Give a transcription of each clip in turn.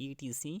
ETC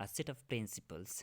a set of principles।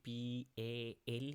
PAL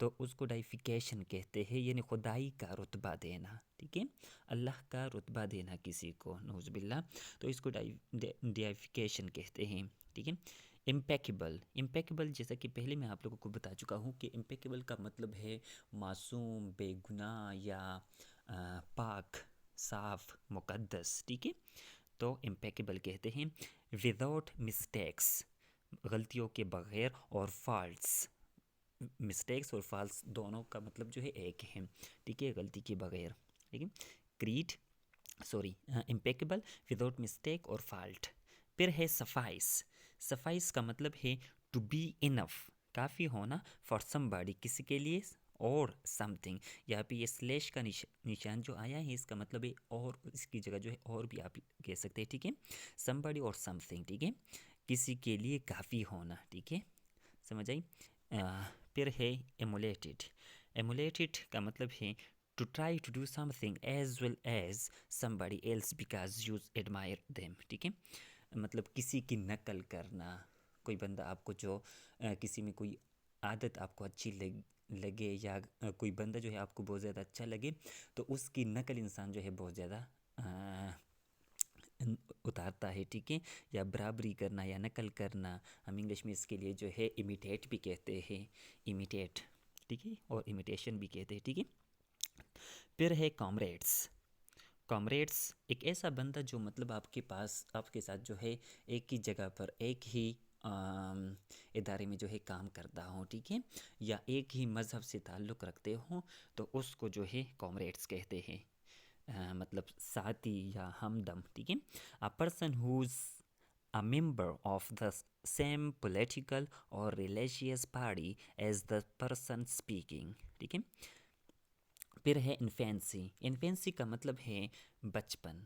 تو اس کو ڈائفیکیشن کہتے ہیں، یعنی خدائی کا رتبہ دینا، ٹھیک ہے، اللہ کا رتبہ دینا کسی کو، نعوذ باللہ، تو اس کو ڈائفیکیشن کہتے ہیں، ٹھیک ہے۔ امپیکیبل جیسا کہ پہلے میں آپ لوگوں کو بتا چکا ہوں کہ امپیکیبل کا مطلب ہے معصوم، بے گناہ یا پاک، صاف، مقدس، ٹھیک ہے، تو امپیکیبل کہتے ہیں۔ وداؤٹ مسٹیکس، غلطیوں کے بغیر، اور فالٹس، مسٹیکس اور فالس دونوں کا مطلب جو ہے ایک ہے، ٹھیک ہے، غلطی کے بغیر، ٹھیک ہے، امپیکیبل، وداؤٹ مسٹیک اور فالٹ۔ پھر ہے سفائس کا مطلب ہے ٹو بی انف، کافی ہونا، فار سم باڈی، کسی کے لیے، اور سم تھنگ، یہاں پہ یہ سلیش کا نشان جو آیا ہے اس کا مطلب ہے اور، اس کی جگہ جو ہے اور بھی آپ کہہ سکتے ہیں، ٹھیک ہے، سم باڈی اور سم تھنگ، ٹھیک ہے، کسی کے لیے کافی ہونا، ٹھیک ہے، سمجھ آئی۔ پھر ہے ایمولیٹڈ کا مطلب ہے to try to do something as well as somebody else because you admire them, ٹھیک ہے، مطلب کسی کی نقل کرنا، کوئی بندہ آپ کو جو کسی میں کوئی عادت آپ کو اچھی لگے، یا کوئی بندہ جو ہے آپ کو بہت زیادہ اچھا لگے، تو اس کی نقل انسان جو ہے بہت زیادہ اتارتا ہے، ٹھیک ہے، یا برابری کرنا یا نقل کرنا، ہم انگلش میں اس کے لیے جو ہے امیٹیٹ بھی کہتے ہیں، امیٹیٹ، ٹھیک ہے، اور امیٹیشن بھی کہتے ہیں، ٹھیک ہے۔ پھر ہے کامریڈس ایک ایسا بندہ جو مطلب آپ کے پاس، آپ کے ساتھ جو ہے ایک ہی جگہ پر، ایک ہی ادارے میں جو ہے کام کرتا ہوں، ٹھیک ہے، یا ایک ہی مذہب سے تعلق رکھتے ہوں، تو اس کو جو ہے کامریڈس کہتے ہیں، مطلب ساتھی یا ہمدم، ٹھیک ہے۔ A person who's a member of the same political or religious party as the person speaking، ٹھیک ہے۔ پھر ہے انفینسی کا مطلب ہے بچپن،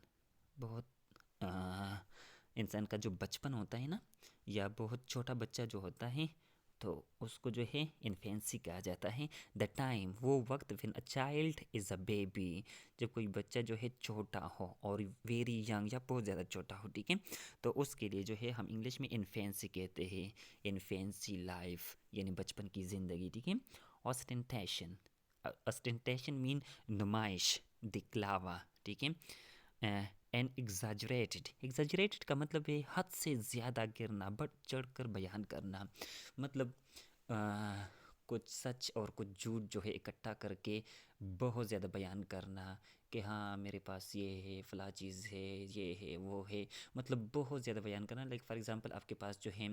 بہت انسان کا جو بچپن ہوتا ہے نا، یا بہت چھوٹا بچہ جو ہوتا ہے، تو اس کو جو ہے انفینسی کہا جاتا ہے۔ دا ٹائم، وہ وقت، when a child is a baby، جب کوئی بچہ جو ہے چھوٹا ہو، اور ویری ینگ یا بہت زیادہ چھوٹا ہو، ٹھیک ہے، تو اس کے لیے جو ہے ہم انگلش میں انفینسی کہتے ہیں، انفینسی لائف، یعنی بچپن کی زندگی، ٹھیک ہے۔ اسٹنٹیشن مین نمائش، دکھلاوا، ٹھیک ہے۔ اینڈ ایگزاجریٹڈ کا مطلب ہے حد سے زیادہ گرنا، بڑھ چڑھ کر بیان کرنا، مطلب کچھ سچ اور کچھ جھوٹ جو ہے اکٹھا کر کے بہت زیادہ بیان کرنا، کہ ہاں میرے پاس یہ ہے، فلاں چیز ہے، یہ ہے، وہ ہے، مطلب بہت زیادہ بیان کرنا۔ لائک فار ایگزامپل آپ کے پاس جو ہے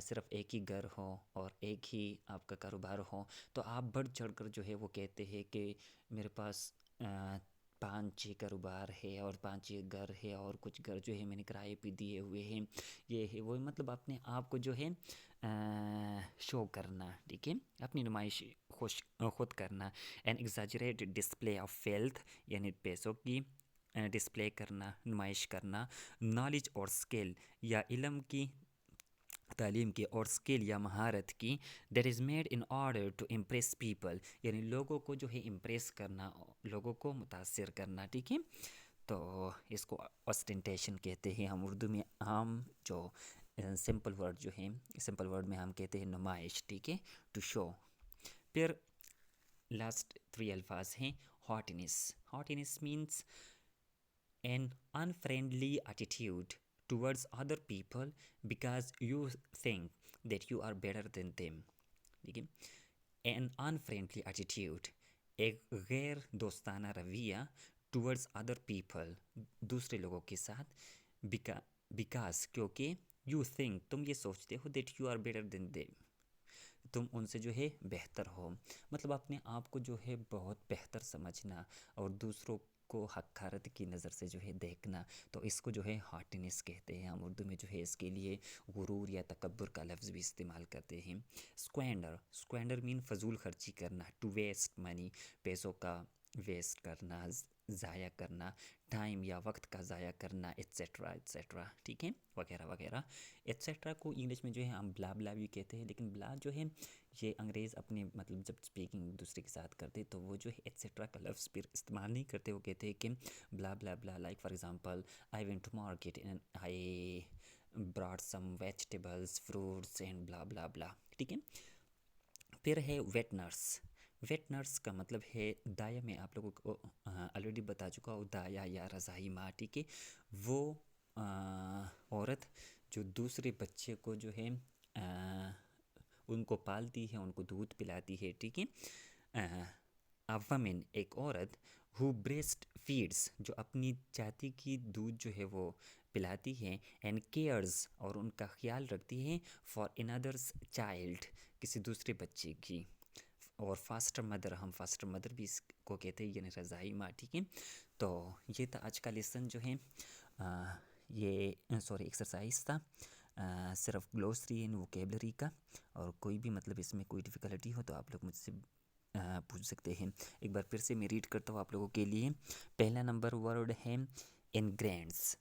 صرف ایک ہی گھر ہو اور ایک ہی آپ کا کاروبار ہو، تو آپ بڑھ چڑھ کر جو ہے وہ کہتے ہیں کہ میرے پاس 5-6 کاروبار ہے، اور 5 گھر ہے، اور کچھ گھر جو ہے میں نے کرائے پہ دیے ہوئے ہیں، یہ ہے وہ، مطلب اپنے آپ کو جو ہے شو کرنا، ٹھیک ہے، اپنی نمائش خود کرنا۔ این ایگزاجریٹڈ ڈسپلے آف ویلتھ، یعنی پیسوں کی ڈسپلے کرنا، نمائش کرنا۔ نالج اور اسکل، یا علم کی، تعلیم کی، اور اسکل یا مہارت کی، that is made in order to impress people, یعنی لوگوں کو جو ہے امپریس کرنا، لوگوں کو متاثر کرنا، ٹھیک ہے، تو اس کو اسٹنٹیشن کہتے ہیں ہم اردو میں۔ عام جو سمپل ورڈ جو ہیں، سمپل ورڈ میں ہم کہتے ہیں نمائش، ٹھیک ہے، ٹو شو۔ پھر لاسٹ 3 الفاظ ہیں ہاٹینس means an unfriendly attitude towards other people because you think that you are better than them، ٹھیک ہے، an unfriendly attitude، ایک غیر دوستانہ رویہ، towards other people، دوسرے لوگوں کے ساتھ، because کیونکہ you think، تم یہ سوچتے ہو that you are better than them، تم ان سے جو ہے بہتر ہو، مطلب اپنے آپ کو جو ہے بہت بہتر سمجھنا، اور دوسروں کو حقارت کی نظر سے جو ہے دیکھنا، تو اس کو جو ہے ہاٹینس کہتے ہیں ہم اردو میں، جو ہے اس کے لیے غرور یا تکبر کا لفظ بھی استعمال کرتے ہیں۔ اسکوینڈر مین فضول خرچی کرنا، ٹو ویسٹ منی، پیسوں کا ویسٹ کرنا، ضائع کرنا، ٹائم یا وقت کا ضائع کرنا، ایٹسیٹرا ایٹسیٹرا، ٹھیک ہے، وغیرہ وغیرہ۔ ایٹسیٹرا کو انگلش میں جو ہے ہم بلا بلا بھی کہتے ہیں، لیکن بلا جو ہے یہ انگریز اپنے مطلب جب اسپیکنگ دوسرے کے ساتھ کرتے تو وہ جو ہے ایٹسیٹرا کا لفظ پھر استعمال نہیں کرتے، وہ کہتے ہیں کہ blah blah blah, like for example I went to market and I brought some vegetables, fruits and blah blah بلا، ٹھیک ہے۔ پھر ہے ویٹ نرس. ویٹ نرس کا مطلب ہے دایا. میں آپ لوگوں کو آلریڈی بتا چکا ہوں دایا یا رضاعی ماں. ٹھیک ہے، وہ عورت جو دوسرے بچے کو جو ہے ان کو پالتی ہے، ان کو دودھ پلاتی ہے. ٹھیک ہے، ومن ایک عورت ہو بریسٹ فیڈس جو اپنی چاتی کی دودھ جو ہے وہ پلاتی ہے، اینڈ کیئرز اور ان کا خیال رکھتی ہے، فار اندرس چائلڈ کسی دوسرے بچے کی. اور فاسٹر مدر، ہم فاسٹر مدر بھی اس کو کہتے ہیں، یعنی رضاعی ماں. ٹھیک ہے، تو یہ تھا آج کا لیسن جو ہے یہ ایکسرسائز تھا، صرف گلوسری اینڈ ووکیبلری کا. اور کوئی بھی مطلب اس میں کوئی ڈفیکلٹی ہو تو آپ لوگ مجھ سے پوچھ سکتے ہیں. ایک بار پھر سے میں ریڈ کرتا ہوں آپ لوگوں کے لیے. پہلا نمبر ورڈ ہے انگرینٹس.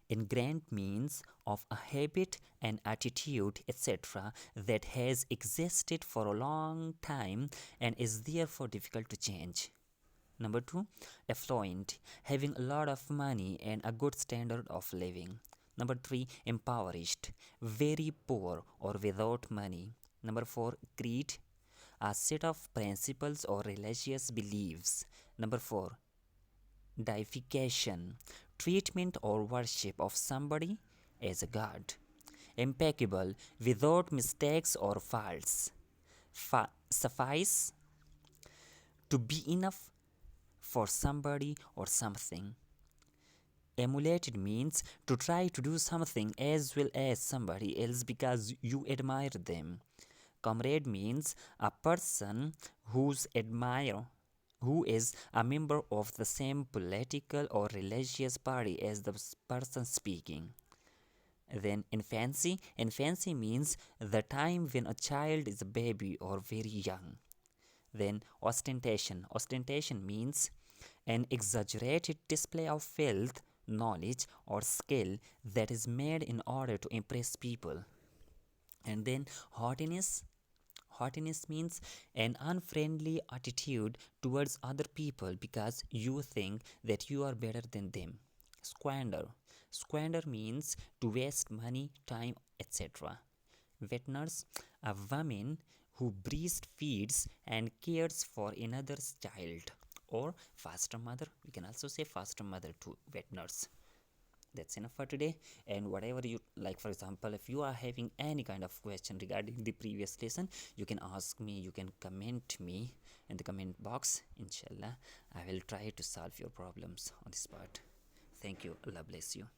Ingrained means of a habit, an attitude, etc. that has existed for a long time and is therefore difficult to change. Number 2, affluent, having a lot of money and a good standard of living. Number 3, impoverished, very poor or without money. Number 4, creed, a set of principles or religious beliefs. Number 4, deification, treatment or worship of somebody as a god. Impeccable, without mistakes or faults. Suffice, to be enough for somebody or something. Emulated means to try to do something as well as somebody else because you admire them. Comrade means a person who is a member of the same political or religious party as the person speaking. Then infancy means the time when a child is a baby or very young. Then ostentation means an exaggerated display of wealth, knowledge or skill that is made in order to impress people. And then haughtiness means an unfriendly attitude towards other people because you think that you are better than them. Squander means to waste money, time, etc. Wet nurse, a woman who breastfeeds and cares for another's child. Or foster mother, we can also say foster mother to wet nurse. That's enough for today. And whatever you like, for example, if you are having any kind of question regarding the previous lesson, you can ask me, you can comment me in the comment box. Inshallah, I will try to solve your problems on this part. Thank you. Allah bless you.